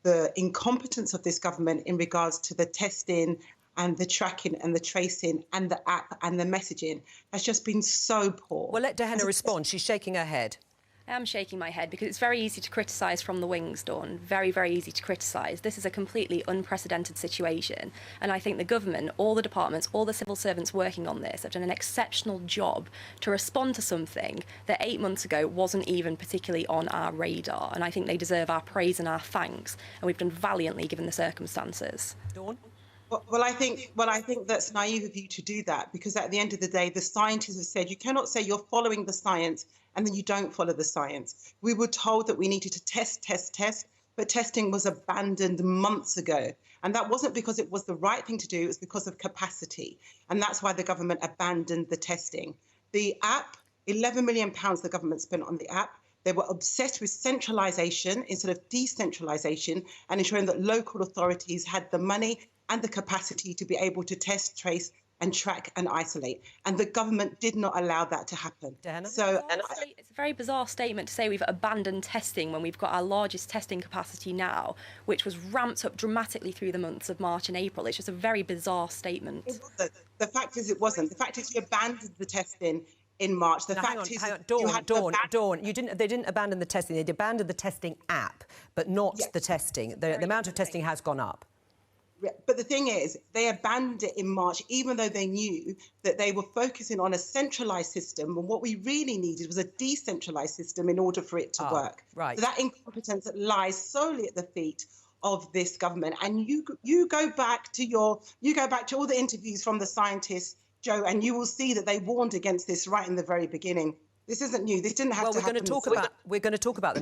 the incompetence of this government in regards to the testing and the tracking and the tracing and the app and the messaging has just been so poor. Well, let Dehenna respond. She's shaking her head. I am shaking my head because it's very easy to criticise from the wings, Dawn. Very, very easy to criticise. This is a completely unprecedented situation. And I think the government, all the departments, all the civil servants working on this have done an exceptional job to respond to something that 8 months ago wasn't even particularly on our radar. And I think they deserve our praise and our thanks. And we've done valiantly given the circumstances. Dawn? Well, I think that's naive of you to do that, because at the end of the day, the scientists have said you cannot say you're following the science and then you don't follow the science. We were told that we needed to test, but testing was abandoned months ago. And that wasn't because it was the right thing to do, it was because of capacity. And that's why the government abandoned the testing. The app, £11 million the government spent on the app. They were obsessed with centralisation instead of decentralisation and ensuring that local authorities had the money and the capacity to be able to test, trace and track and isolate. And the government did not allow that to happen. So it's a very bizarre statement to say we've abandoned testing when we've got our largest testing capacity now, which was ramped up dramatically through the months of March and April. It's just a very bizarre statement. The fact is it wasn't. The fact is you abandoned the testing in March. The fact is, Dawn, they didn't abandon the testing. They abandoned the testing app, but not the testing. The amount of testing has gone up. But the thing is, they abandoned it in March, even though they knew that they were focusing on a centralised system. And what we really needed was a decentralised system in order for it to work. Right. So that incompetence lies solely at the feet of this government. And you go back to all the interviews from the scientists, Joe, and you will see that they warned against this right in the very beginning. This isn't new. This didn't have to happen. We're going to talk about them.